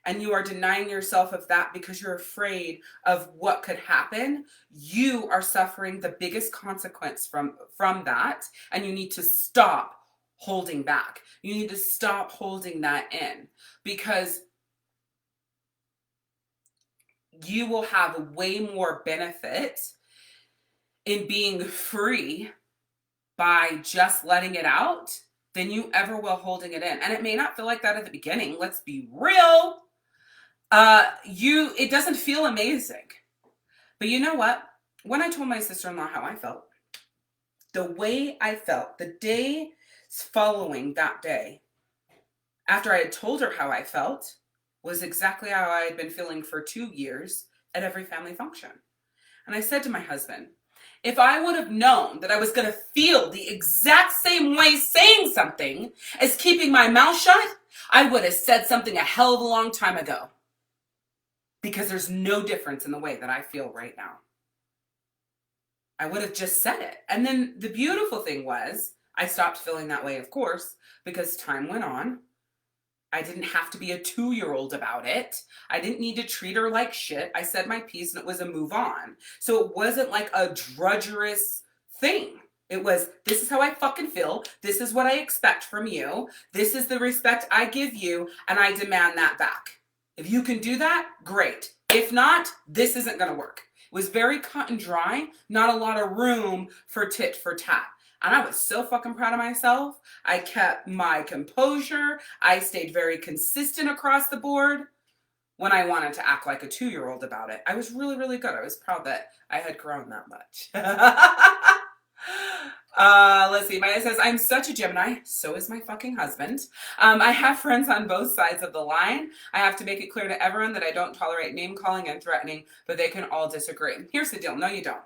Speaker 1: and you are denying yourself of that because you're afraid of what could happen, you are suffering the biggest consequence from that, and you need to stop holding back. You need to stop holding that in, because you will have way more benefit in being free by just letting it out than you ever will holding it in. And it may not feel like that at the beginning. Let's be real. It doesn't feel amazing. But you know what? When I told my sister-in-law how I felt, the way I felt, the day following that day, after I had told her how I felt, was exactly how I had been feeling for 2 years at every family function. And I said to my husband, if I would have known that I was going to feel the exact same way saying something as keeping my mouth shut, I would have said something a hell of a long time ago. Because there's no difference in the way that I feel right now. I would have just said it. And then the beautiful thing was, I stopped feeling that way, of course, because time went on. I didn't have to be a 2-year-old about it. I didn't need to treat her like shit. I said my piece and it was a move on. So it wasn't like a drudgerous thing. It was, this is how I fucking feel. This is what I expect from you. This is the respect I give you, and I demand that back. If you can do that, great. If not, this isn't going to work. It was very cut and dry, not a lot of room for tit for tat. And I was so fucking proud of myself. I kept my composure. I stayed very consistent across the board when I wanted to act like a 2-year-old about it. I was really, really good. I was proud that I had grown that much. Let's see. Maya says, I'm such a Gemini. So is my fucking husband. I have friends on both sides of the line. I have to make it clear to everyone that I don't tolerate name calling and threatening, but they can all disagree. Here's the deal. No, you don't.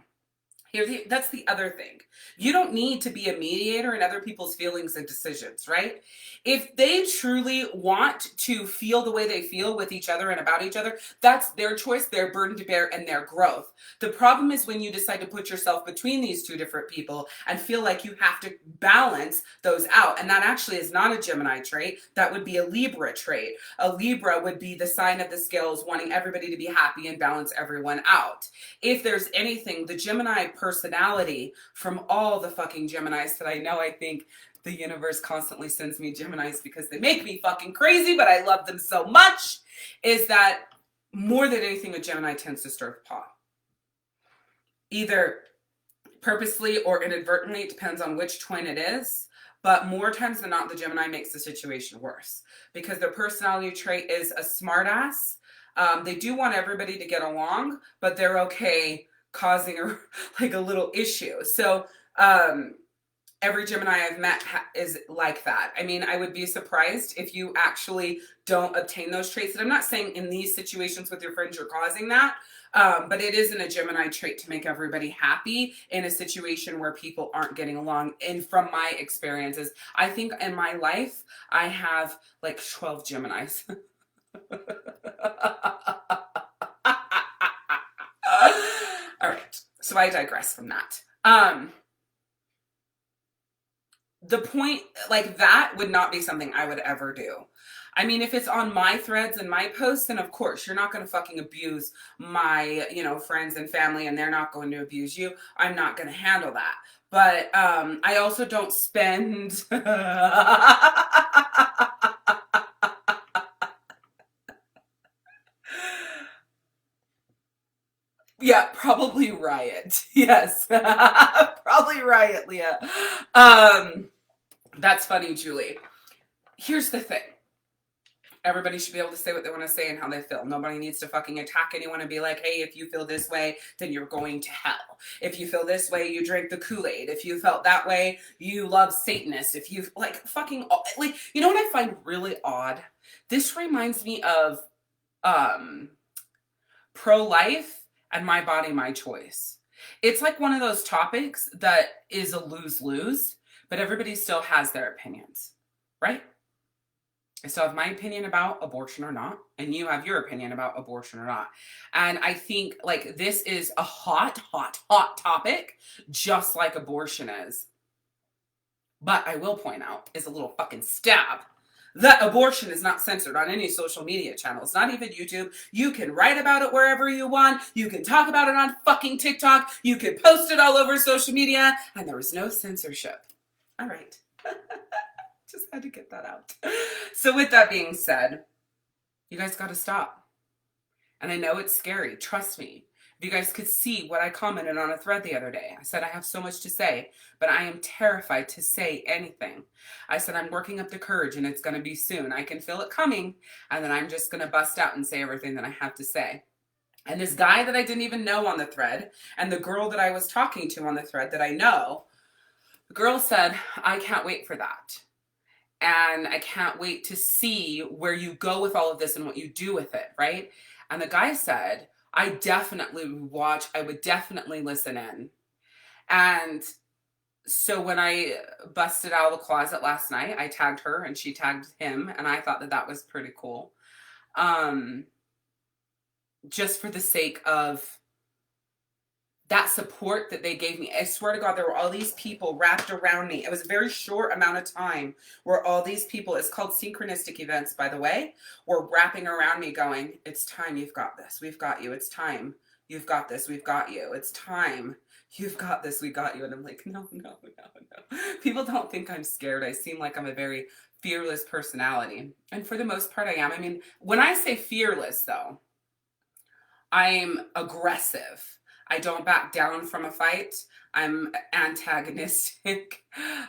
Speaker 1: That's the other thing. You don't need to be a mediator in other people's feelings and decisions, right? If they truly want to feel the way they feel with each other and about each other, that's their choice, their burden to bear, and their growth. The problem is when you decide to put yourself between these two different people and feel like you have to balance those out. And that actually is not a Gemini trait. That would be a Libra trait. A Libra would be the sign of the scales wanting everybody to be happy and balance everyone out. If there's anything, the Gemini personality from all the fucking Geminis that I know, I think the universe constantly sends me Geminis because they make me fucking crazy, but I love them so much, is that more than anything, a Gemini tends to stir the pot. Either purposely or inadvertently, it depends on which twin it is. But more times than not, the Gemini makes the situation worse because their personality trait is a smartass. They do want everybody to get along, but they're okay causing a little issue. So every Gemini I've met is like that. I mean, I would be surprised if you actually don't obtain those traits. And I'm not saying in these situations with your friends you're causing that, but it isn't a Gemini trait to make everybody happy in a situation where people aren't getting along. And from my experiences, I think in my life, I have like 12 Geminis. All right, so I digress from that. The point, like, that would not be something I would ever do. I mean, if it's on my threads and my posts, then of course you're not going to fucking abuse my, friends and family, and they're not going to abuse you. I'm not going to handle that. But I also don't spend yeah, probably riot. Yes. Probably riot, Leah. That's funny, Julie. Here's the thing. Everybody should be able to say what they want to say and how they feel. Nobody needs to fucking attack anyone and be like, hey, if you feel this way, then you're going to hell. If you feel this way, you drink the Kool-Aid. If you felt that way, you love Satanists. If you you know what I find really odd? This reminds me of pro-life and my body, my choice. It's like one of those topics that is a lose-lose, but everybody still has their opinions, right? I still have my opinion about abortion or not, and you have your opinion about abortion or not. And I think like this is a hot, hot, hot topic, just like abortion is. But I will point out is a little fucking stab. that abortion is not censored on any social media channels, not even YouTube. You can write about it wherever you want. You can talk about it on fucking TikTok. You can post it all over social media, and there was no censorship. All right. Just had to get that out. So with that being said, you guys got to stop. And I know it's scary. Trust me. If you guys could see what I commented on a thread the other day, I said I have so much to say, but I am terrified to say anything. I said I'm working up the courage and it's going to be soon. I can feel it coming, and then I'm just going to bust out and say everything that I have to say. And this guy that I didn't even know on the thread, and the girl that I was talking to on the thread that I know, the girl said, I can't wait for that. And I can't wait to see where you go with all of this and what you do with it, right? And the guy said, I definitely watch, I would definitely listen in. And so when I busted out of the closet last night, I tagged her and she tagged him, and I thought that that was pretty cool. Just for the sake of that support that they gave me. I swear to God, there were all these people wrapped around me. It was a very short amount of time where all these people, it's called synchronistic events, by the way, were wrapping around me going, it's time, you've got this, we've got you. It's time, you've got this, we've got you. It's time, you've got this, we got you. And I'm like, no. People don't think I'm scared. I seem like I'm a very fearless personality. And for the most part, I am. I mean, when I say fearless, though, I'm aggressive. I don't back down from a fight. I'm antagonistic.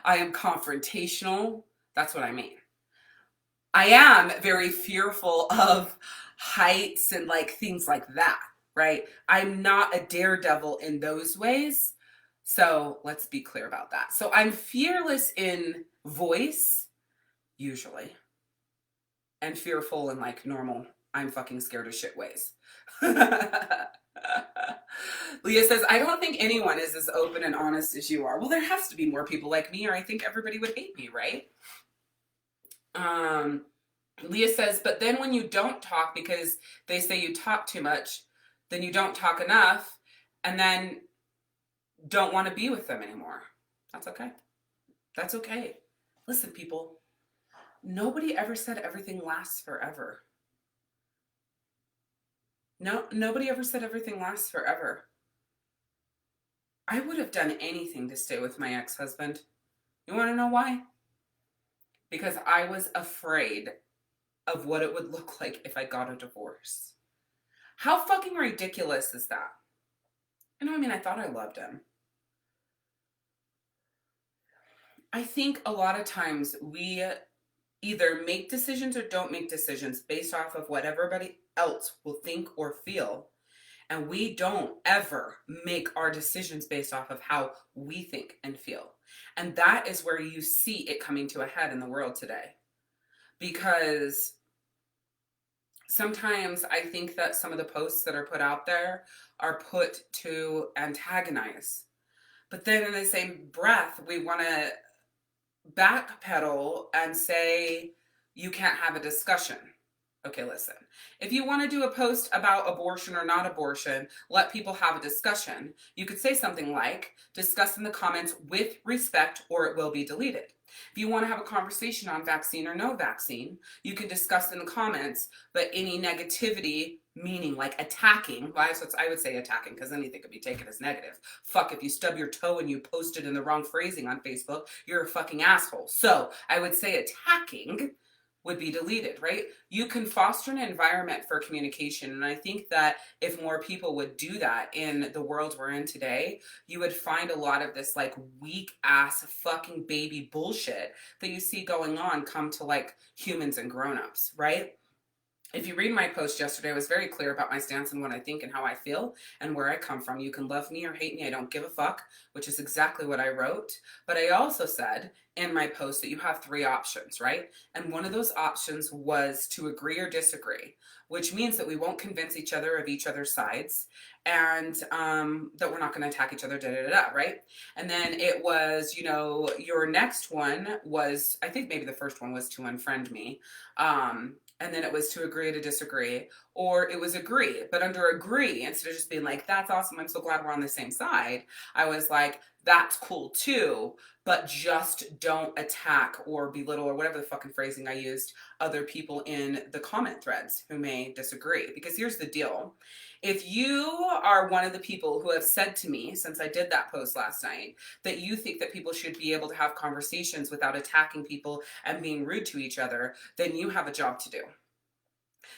Speaker 1: I am confrontational. That's what I mean. I am very fearful of heights and like things like that, right? I'm not a daredevil in those ways. So let's be clear about that. So I'm fearless in voice, usually, and fearful in like normal, I'm fucking scared of shit ways. Leah says, I don't think anyone is as open and honest as you are. Well, there has to be more people like me, or I think everybody would hate me, right? Leah says, but then when you don't talk because they say you talk too much, then you don't talk enough, and then don't want to be with them anymore. That's okay. That's okay. Listen, people, nobody ever said everything lasts forever. No, nobody ever said everything lasts forever. I would have done anything to stay with my ex-husband. You want to know why? Because I was afraid of what it would look like if I got a divorce. How fucking ridiculous is that? You know, I mean, I thought I loved him. I think a lot of times we either make decisions or don't make decisions based off of what everybody else will think or feel. And we don't ever make our decisions based off of how we think and feel. And that is where you see it coming to a head in the world today. Because sometimes I think that some of the posts that are put out there are put to antagonize. But then in the same breath, we want to backpedal and say, you can't have a discussion. Okay, listen. If you want to do a post about abortion or not abortion, let people have a discussion. You could say something like, discuss in the comments with respect or it will be deleted. If you want to have a conversation on vaccine or no vaccine, you can discuss in the comments, but any negativity, meaning like attacking, well, I would say attacking because anything could be taken as negative. Fuck, if you stub your toe and you post it in the wrong phrasing on Facebook, you're a fucking asshole. So I would say attacking would be deleted, right? You can foster an environment for communication. And I think that if more people would do that in the world we're in today, you would find a lot of this like weak ass fucking baby bullshit that you see going on come to like humans and grown-ups, right? If you read my post yesterday, I was very clear about my stance and what I think and how I feel and where I come from. You can love me or hate me. I don't give a fuck, which is exactly what I wrote. But I also said in my post that you have 3 options, right? And one of those options was to agree or disagree, which means that we won't convince each other of each other's sides and that we're not going to attack each other, right? And then it was, you know, your next one was, I think maybe the first one was to unfriend me. And then it was to agree to disagree, or it was agree. But under agree, instead of just being like, that's awesome, I'm so glad we're on the same side, I was like, that's cool too. But just don't attack or belittle or whatever the fucking phrasing I used other people in the comment threads who may disagree. Because here's the deal. If you are one of the people who have said to me since I did that post last night that you think that people should be able to have conversations without attacking people and being rude to each other, then you have a job to do.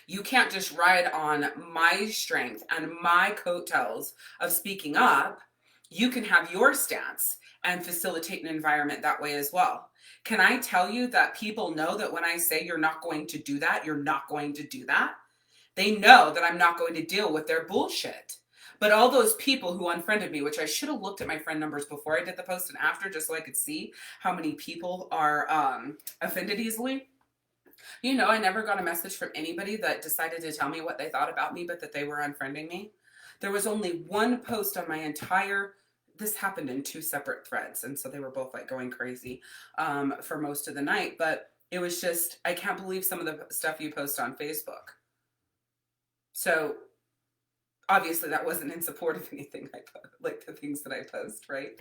Speaker 1: You can't just ride on my strength and my coattails of speaking up. You can have your stance and facilitate an environment that way as well. Can I tell you that people know that when I say you're not going to do that, you're not going to do that? They know that I'm not going to deal with their bullshit. But all those people who unfriended me, which I should have looked at my friend numbers before I did the post and after, just so I could see how many people are offended easily. You know, I never got a message from anybody that decided to tell me what they thought about me, but that they were unfriending me. There was only one post on my entire, this happened in 2 separate threads, and so they were both like going crazy for most of the night. But it was just, I can't believe some of the stuff you post on Facebook. So obviously that wasn't in support of anything I post, like the things that I post, right?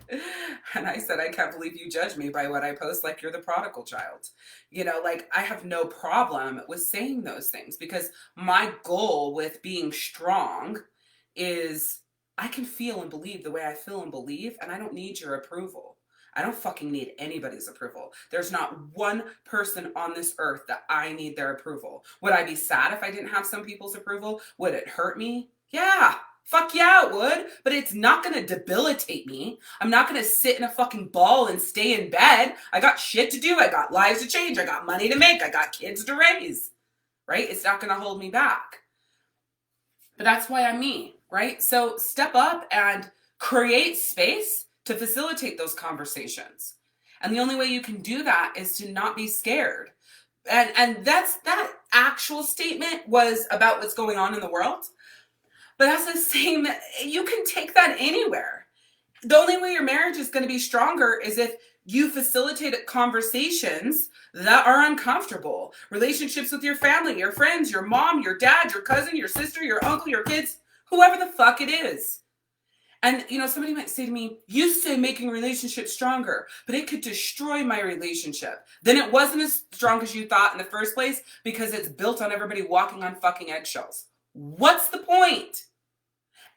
Speaker 1: And I said, I can't believe you judge me by what I post, like you're the prodigal child. You know, like I have no problem with saying those things because my goal with being strong is I can feel and believe the way I feel and believe, and I don't need your approval. I don't fucking need anybody's approval. There's not one person on this earth that I need their approval. Would I be sad if I didn't have some people's approval? Would it hurt me? Yeah. Fuck yeah, it would. But it's not going to debilitate me. I'm not going to sit in a fucking ball and stay in bed. I got shit to do. I got lives to change. I got money to make. I got kids to raise. Right? It's not going to hold me back. But that's why I'm me. Right? So step up and create space to facilitate those conversations. And the only way you can do that is to not be scared. And that actual statement was about what's going on in the world. But that's the same, you can take that anywhere. The only way your marriage is going to be stronger is if you facilitate conversations that are uncomfortable. Relationships with your family, your friends, your mom, your dad, your cousin, your sister, your uncle, your kids, whoever the fuck it is. And, you know, somebody might say to me, you say making relationships stronger, but it could destroy my relationship. Then it wasn't as strong as you thought in the first place because it's built on everybody walking on fucking eggshells. What's the point?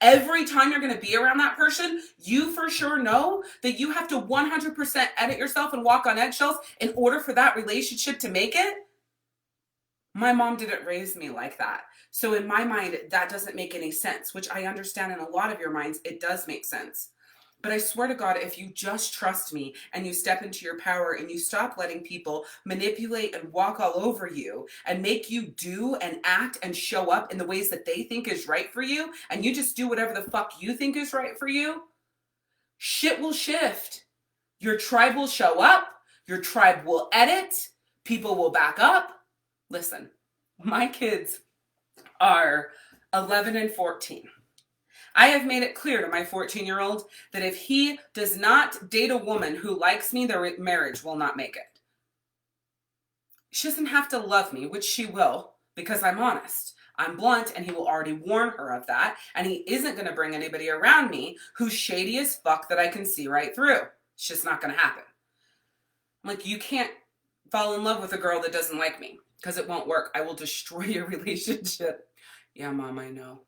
Speaker 1: Every time you're going to be around that person, you for sure know that you have to 100% edit yourself and walk on eggshells in order for that relationship to make it. My mom didn't raise me like that. So in my mind, that doesn't make any sense, which I understand in a lot of your minds, it does make sense. But I swear to God, if you just trust me and you step into your power and you stop letting people manipulate and walk all over you and make you do and act and show up in the ways that they think is right for you, and you just do whatever the fuck you think is right for you, shit will shift. Your tribe will show up. Your tribe will edit. People will back up. Listen, my kids are 11 and 14. I have made it clear to my 14-year-old that if he does not date a woman who likes me, their marriage will not make it. She doesn't have to love me, which she will, because I'm honest. I'm blunt, and he will already warn her of that, and he isn't going to bring anybody around me who's shady as fuck that I can see right through. It's just not going to happen. I'm like, you can't fall in love with a girl that doesn't like me, because it won't work. I will destroy your relationship. Yeah, Mom, I know.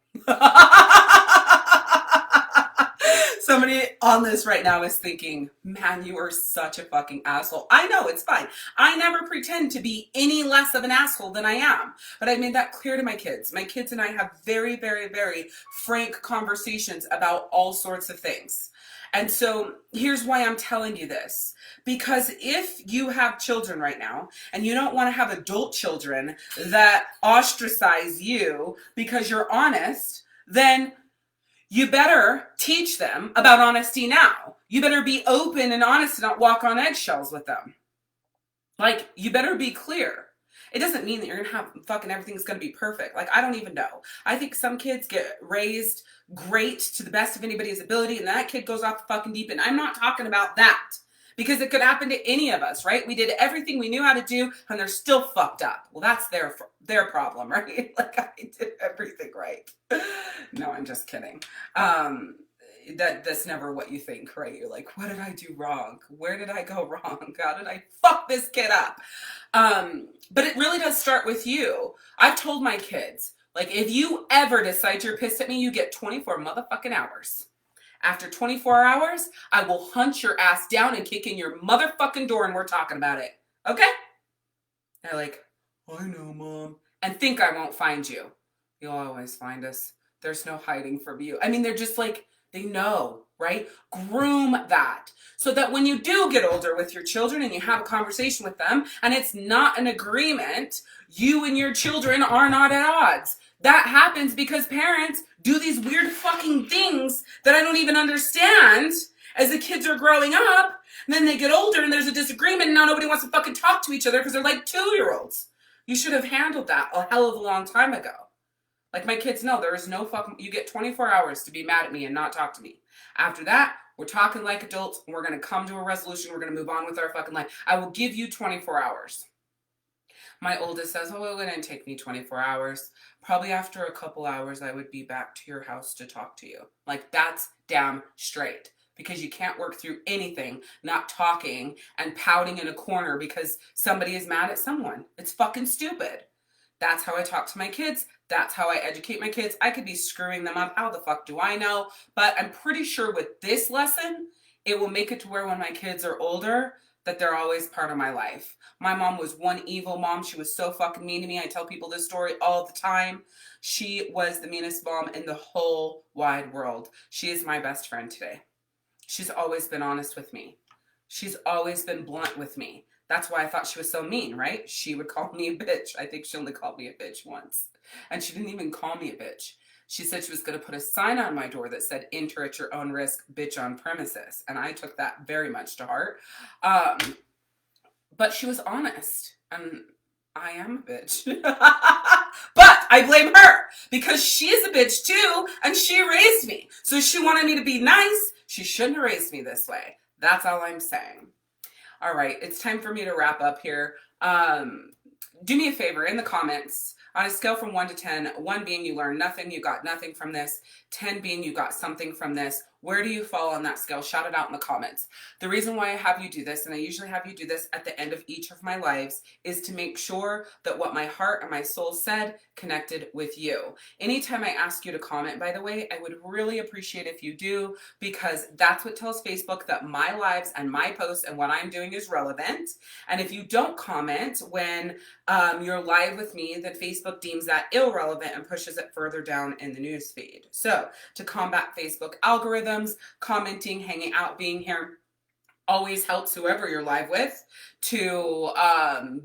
Speaker 1: Somebody on this right now is thinking, man, you are such a fucking asshole. I know, it's fine. I never pretend to be any less of an asshole than I am. But I made that clear to my kids. My kids and I have very, very, very frank conversations about all sorts of things. And so here's why I'm telling you this. Because if you have children right now and you don't want to have adult children that ostracize you because you're honest, then you better teach them about honesty now. You better be open and honest and not walk on eggshells with them. Like, you better be clear. It doesn't mean that you're going to have fucking everything's going to be perfect. Like, I don't even know. I think some kids get raised great to the best of anybody's ability, and that kid goes off the fucking deep end. I'm not talking about that. Because it could happen to any of us, right? We did everything we knew how to do, and they're still fucked up. Well, that's their problem, right? Like, I did everything right. No, I'm just kidding. that's never what you think, right? You're like, what did I do wrong? Where did I go wrong? How did I fuck this kid up? But it really does start with you. I've told my kids, like, if you ever decide you're pissed at me, you get 24 motherfucking hours. After 24 hours, I will hunt your ass down and kick in your motherfucking door and we're talking about it. Okay? They're like, I know, Mom. And think I won't find you. You'll always find us. There's no hiding from you. I mean, they're just like, they know, right? Groom that. So that when you do get older with your children and you have a conversation with them and it's not an agreement, you and your children are not at odds. That happens because parents do these weird fucking things that I don't even understand as the kids are growing up. And then they get older and there's a disagreement and now nobody wants to fucking talk to each other because they're like 2-year-olds. You should have handled that a hell of a long time ago. Like my kids know, there is no fucking, you get 24 hours to be mad at me and not talk to me. After that, we're talking like adults and we're going to come to a resolution. We're going to move on with our fucking life. I will give you 24 hours. My oldest says, oh, it wouldn't take me 24 hours. Probably after a couple hours, I would be back to your house to talk to you. Like, that's damn straight. Because you can't work through anything not talking and pouting in a corner because somebody is mad at someone. It's fucking stupid. That's how I talk to my kids. That's how I educate my kids. I could be screwing them up. How the fuck do I know? But I'm pretty sure with this lesson, it will make it to where when my kids are older, that they're always part of my life. My mom was one evil mom. She was so fucking mean to me. I tell people this story all the time. She was the meanest mom in the whole wide world. She is my best friend today. She's always been honest with me. She's always been blunt with me. That's why I thought she was so mean, right? She would call me a bitch. I think she only called me a bitch once. And she didn't even call me a bitch. She said she was going to put a sign on my door that said, enter at your own risk, bitch on premises. And I took that very much to heart. But she was honest. And I am a bitch. But I blame her because she's a bitch too. And she raised me. So she wanted me to be nice. She shouldn't have raised me this way. That's all I'm saying. All right, it's time for me to wrap up here. Do me a favor in the comments. On a scale from 1 to 10, 1 being you learned nothing, you got nothing from this, 10 being you got something from this, where do you fall on that scale? Shout it out in the comments. The reason why I have you do this, and I usually have you do this at the end of each of my lives, is to make sure that what my heart and my soul said connected with you. Anytime I ask you to comment, by the way, I would really appreciate if you do, because that's what tells Facebook that my lives and my posts and what I'm doing is relevant. And if you don't comment when you're live with me, then Facebook deems that irrelevant and pushes it further down in the news feed. So to combat Facebook algorithms, commenting, hanging out, being here always helps whoever you're live with to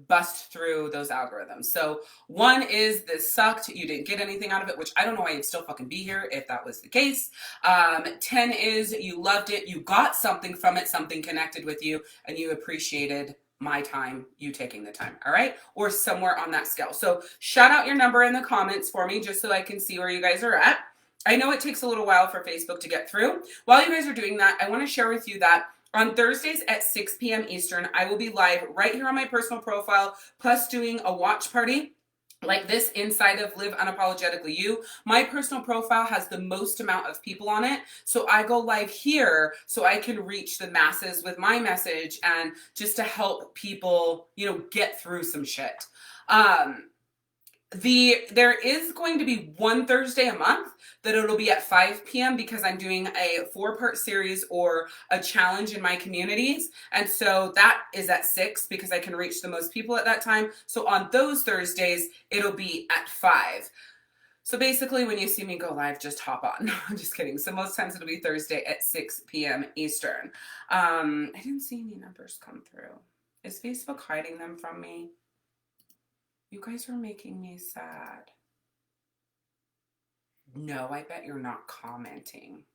Speaker 1: bust through those algorithms. So 1 is this sucked, you didn't get anything out of it, which I don't know why you'd still fucking be here if that was the case. 10 is you loved it, you got something from it, something connected with you, and you appreciated my time, you taking the time, all right? Or somewhere on that scale. So shout out your number in the comments for me just so I can see where you guys are at. I know it takes a little while for Facebook to get through. While you guys are doing that, I want to share with you that on Thursdays at 6 p.m. Eastern, I will be live right here on my personal profile, plus doing a watch party like this inside of Live Unapologetically You. My personal profile has the most amount of people on it, so I go live here so I can reach the masses with my message and just to help people, you know, get through some shit. There is going to be one Thursday a month that it'll be at 5 p.m. because I'm doing a 4-part series or a challenge in my communities. And so that is at 6 because I can reach the most people at that time. So on those Thursdays, it'll be at 5. So basically when you see me go live, just hop on. No, I'm just kidding. So most times it'll be Thursday at 6 p.m. Eastern. I didn't see any numbers come through. Is Facebook hiding them from me? You guys are making me sad. No, I bet you're not commenting.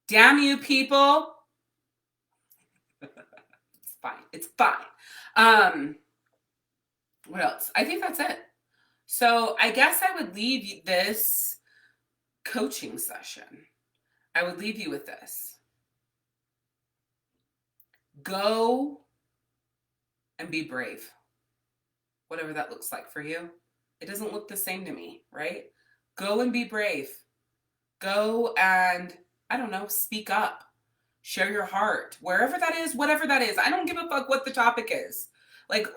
Speaker 1: Damn you people. It's fine. It's fine. What else? I think that's it. So I guess I would leave you this coaching session. I would leave you with this. Go and be brave. Whatever that looks like for you. It doesn't look the same to me, right? Go and be brave. Go and I don't know, speak up. Share your heart. Wherever that is, whatever that is. I don't give a fuck what the topic is. Like,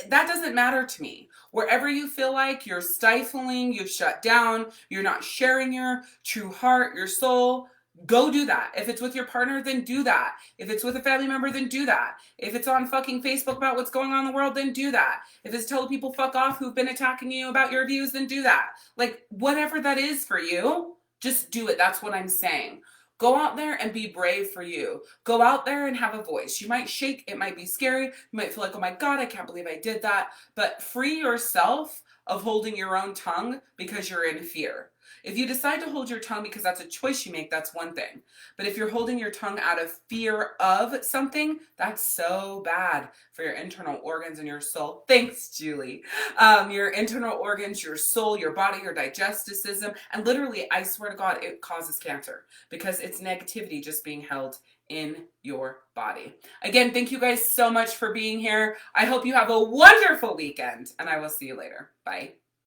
Speaker 1: that doesn't matter to me. Wherever you feel like you're stifling, you've shut down, you're not sharing your true heart, your soul, go do that. If it's with your partner, then do that. If it's with a family member, then do that. If it's on fucking Facebook about what's going on in the world, then do that. If it's telling people fuck off who've been attacking you about your views, then do that. Like, whatever that is for you, just do it. That's what I'm saying. Go out there and be brave for you. Go out there and have a voice. You might shake, it might be scary. You might feel like, oh my God, I can't believe I did that. But free yourself of holding your own tongue because you're in fear. If you decide to hold your tongue because that's a choice you make, that's one thing. But if you're holding your tongue out of fear of something, that's so bad for your internal organs and your soul. Thanks, Julie. Your internal organs, your soul, your body, your digestive system. And literally, I swear to God, it causes cancer because it's negativity just being held in your body. Again, thank you guys so much for being here. I hope you have a wonderful weekend, and I will see you later. Bye.